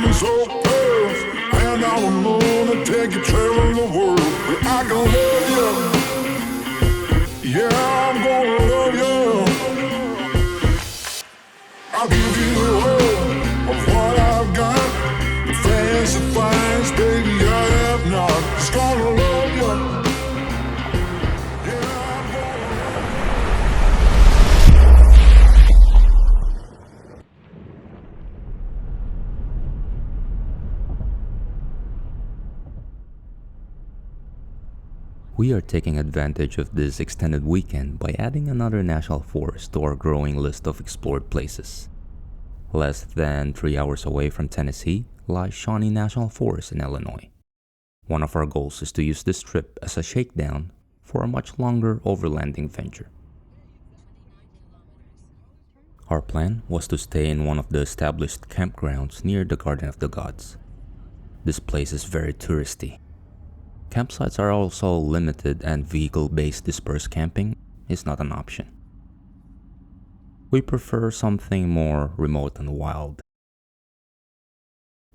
diamonds so pearls, and on the moon and take you traveling the world. But I can love you, yeah, I'm gonna love you. I'll give you all of what I've got, the fancy finds, baby, I have not. Just gonna love you, yeah, I'm gonna love you. We are taking advantage of this extended weekend by adding another national forest to our growing list of explored places. Less than 3 hours away from Tennessee lies Shawnee National Forest in Illinois. One of our goals is to use this trip as a shakedown for a much longer overlanding venture. Our plan was to stay in one of the established campgrounds near the Garden of the Gods. This place is very touristy. Campsites are also limited and vehicle-based dispersed camping is not an option. We prefer something more remote and wild.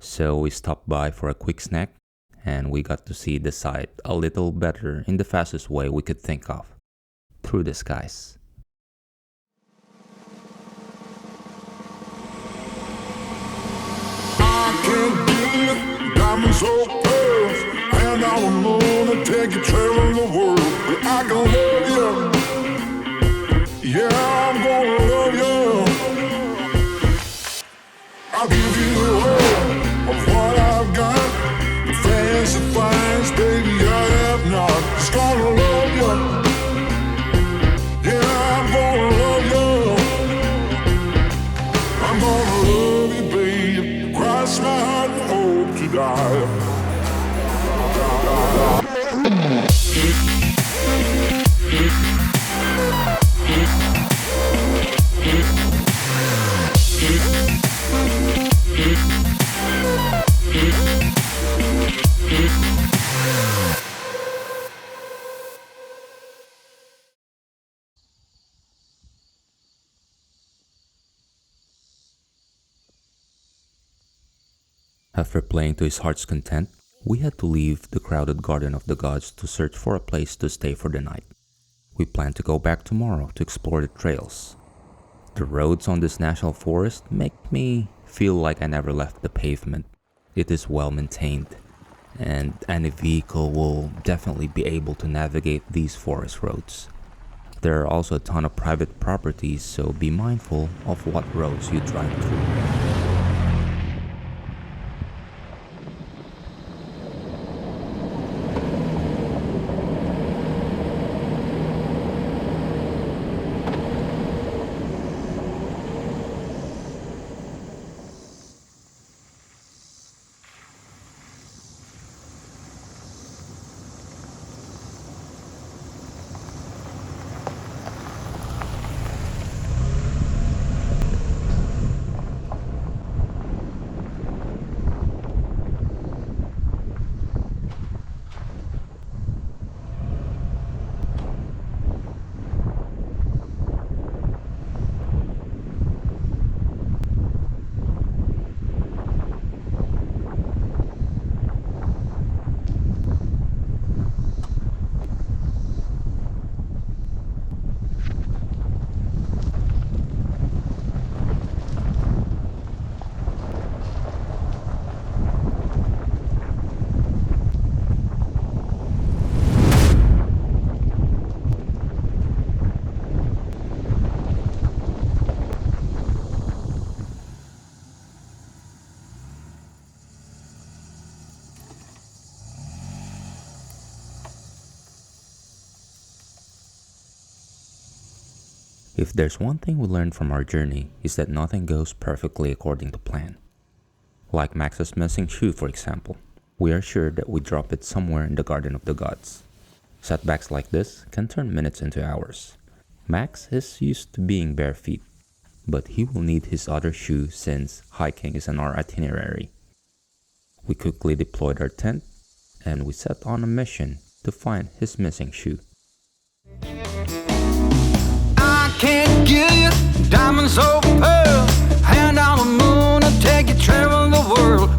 So we stopped by for a quick snack and we got to see the site a little better in the fastest way we could think of, through the skies. I can't give diamonds so pearls, and on the moon and take you traveling the world. But I can love you, yeah, I'm gonna love you. I'll give you all of what I've got, the fancy finds, baby, I have not. Just gonna love you, yeah, I'm gonna love you. I'm gonna love you, babe, cross my heart and hope to die. After playing to his heart's content, we had to leave the crowded Garden of the Gods to search for a place to stay for the night. We plan to go back tomorrow to explore the trails. The roads on this national forest make me feel like I never left the pavement. It is well maintained, and any vehicle will definitely be able to navigate these forest roads. There are also a ton of private properties, so be mindful of what roads you drive through. If there's one thing we learned from our journey, is that nothing goes perfectly according to plan. Like Max's missing shoe, for example. We are sure that we drop it somewhere in the Garden of the Gods. Setbacks like this can turn minutes into hours. Max is used to being bare feet, but he will need his other shoe since hiking is in our itinerary. We quickly deployed our tent, and we set on a mission to find his missing shoe. Can't give you diamonds or pearls, hand on the moon and take you traveling the world.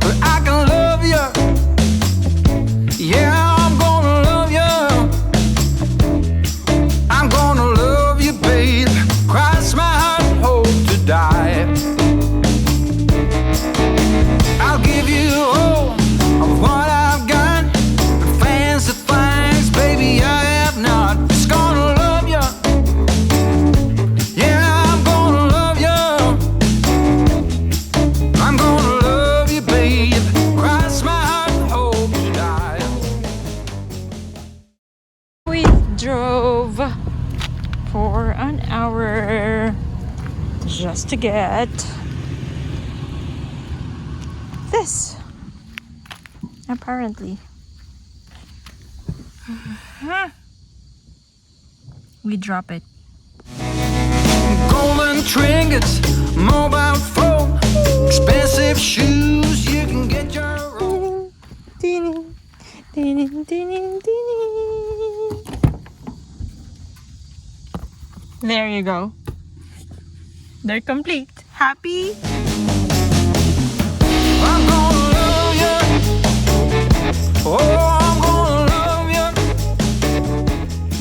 for an hour just to get this, apparently. We drop it. Golden trinkets, mobile phone, expensive shoes, you can get your own. There you go. They're complete. Happy? I'm gonna love you. Oh, I'm gonna love you.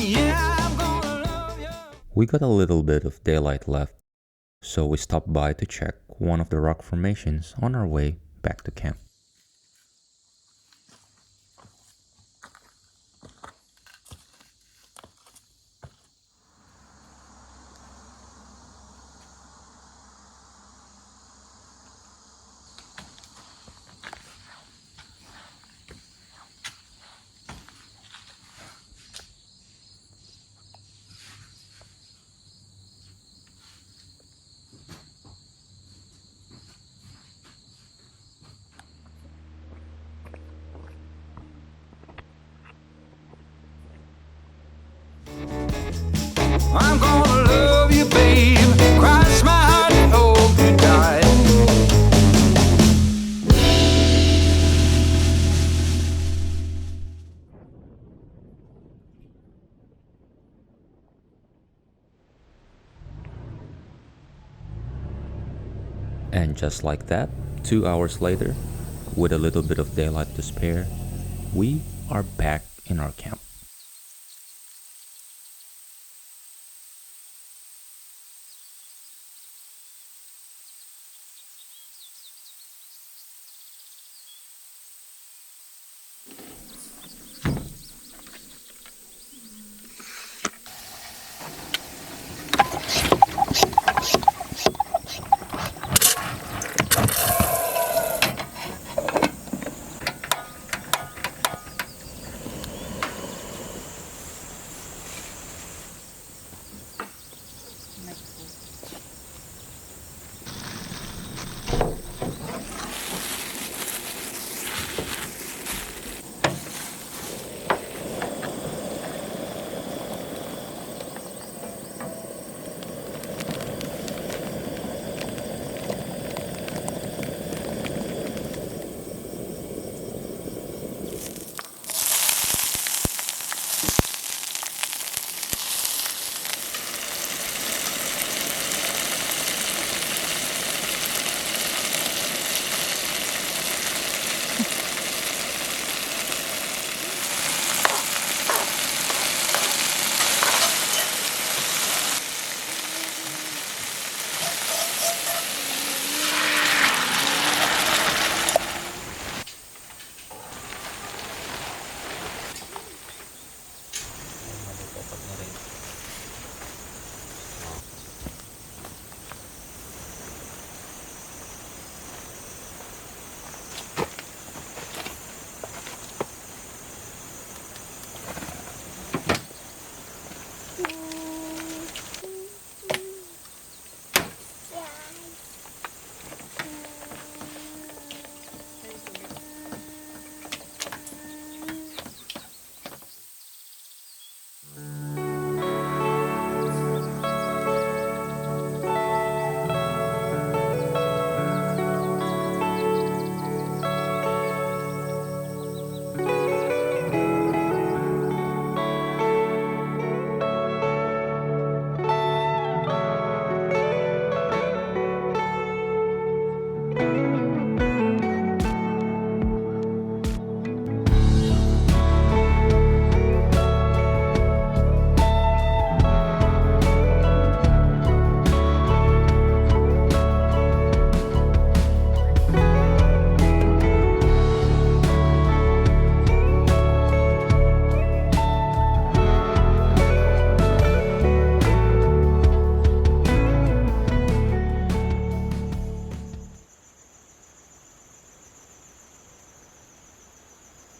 Yeah, I'm gonna love you. We got a little bit of daylight left, so we stopped by to check one of the rock formations on our way back to camp. I'm gonna love you, babe. Cross my heart and hope you die. And just like that, 2 hours later, with a little bit of daylight to spare, we are back in our camp.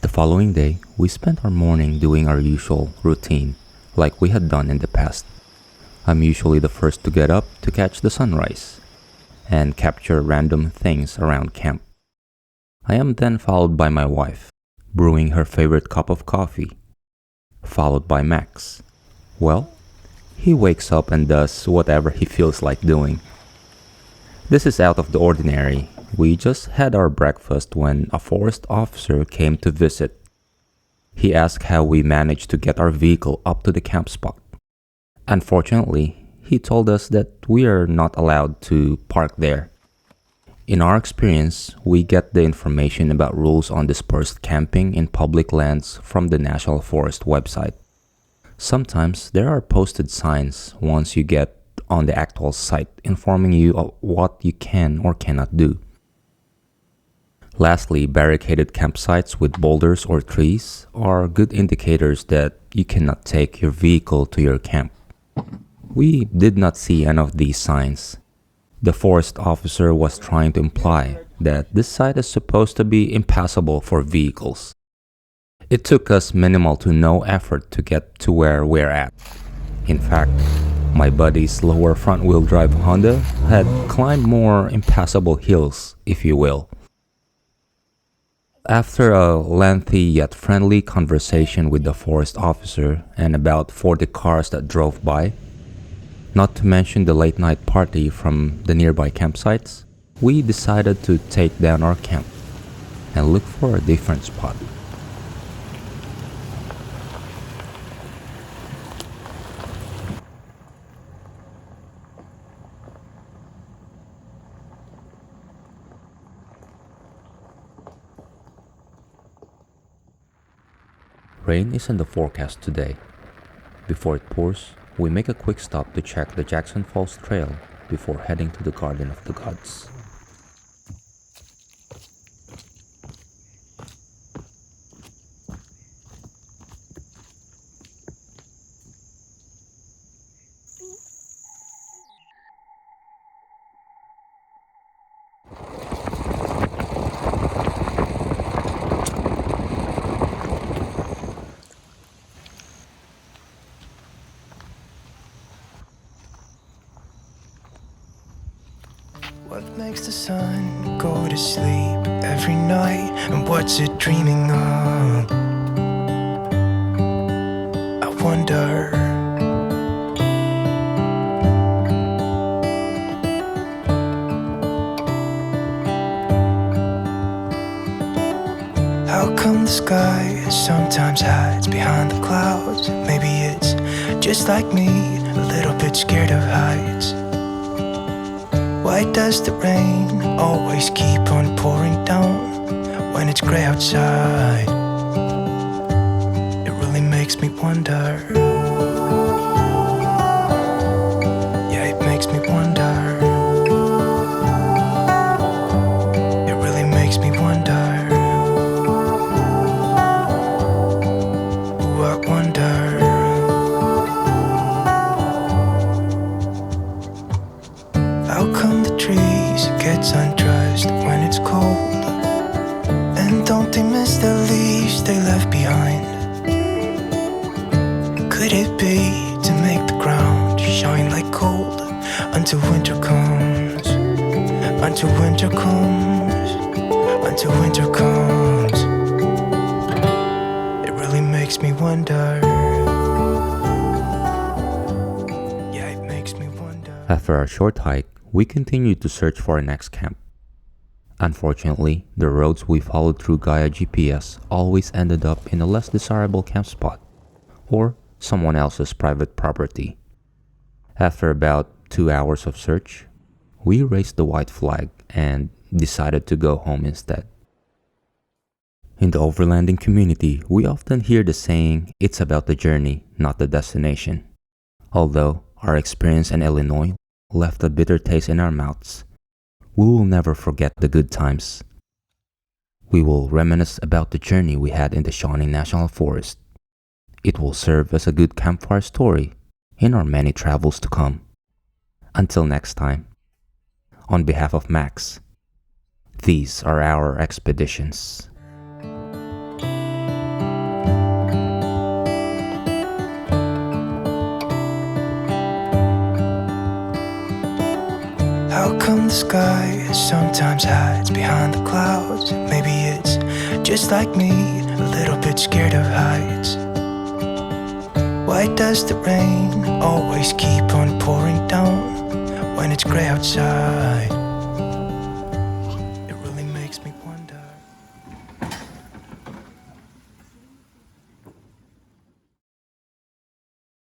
The following day, we spent our morning doing our usual routine, like we had done in the past. I'm usually the first to get up to catch the sunrise and capture random things around camp. I am then followed by my wife, brewing her favorite cup of coffee, followed by Max. Well, he wakes up and does whatever he feels like doing. This is out of the ordinary. We just had our breakfast when a forest officer came to visit. He asked how we managed to get our vehicle up to the camp spot. Unfortunately, he told us that we are not allowed to park there. In our experience, we get the information about rules on dispersed camping in public lands from the National Forest website. Sometimes there are posted signs once you get on the actual site informing you of what you can or cannot do. Lastly, barricaded campsites with boulders or trees are good indicators that you cannot take your vehicle to your camp. We did not see any of these signs. The forest officer was trying to imply that this site is supposed to be impassable for vehicles. It took us minimal to no effort to get to where we're at. In fact, my buddy's lower front-wheel drive Honda had climbed more impassable hills, if you will. After a lengthy yet friendly conversation with the forest officer and about 40 cars that drove by, not to mention the late night party from the nearby campsites, we decided to take down our camp and look for a different spot. Rain is in the forecast today. Before it pours, we make a quick stop to check the Jackson Falls Trail before heading to the Garden of the Gods. What makes the sun go to sleep every night? And what's it dreaming of? I wonder. How come the sky sometimes hides behind the clouds? Maybe it's just like me, a little bit scared of heights. Why does the rain always keep on pouring down when it's gray outside? It really makes me wonder. Yeah, it makes me wonder. It really makes me wonder. Ooh, I wonder. How come the trees get undressed when it's cold? And don't they miss the leaves they left behind? Could it be to make the ground shine like gold until winter comes? Until winter comes, until winter comes. It really makes me wonder. Yeah, it makes me wonder. After our short hike, we continued to search for our next camp. Unfortunately, the roads we followed through Gaia GPS always ended up in a less desirable camp spot, or someone else's private property. After about 2 hours of search, we raised the white flag and decided to go home instead. In the overlanding community, we often hear the saying, "It's about the journey, not the destination." Although our experience in Illinois left a bitter taste in our mouths, we will never forget the good times. We will reminisce about the journey we had in the Shawnee National Forest. It will serve as a good campfire story in our many travels to come. Until next time, on behalf of Max, these are our expeditions. come the sky sometimes hides behind the clouds? Maybe it's just like me, a little bit scared of heights. Why does the rain always keep on pouring down when it's gray outside?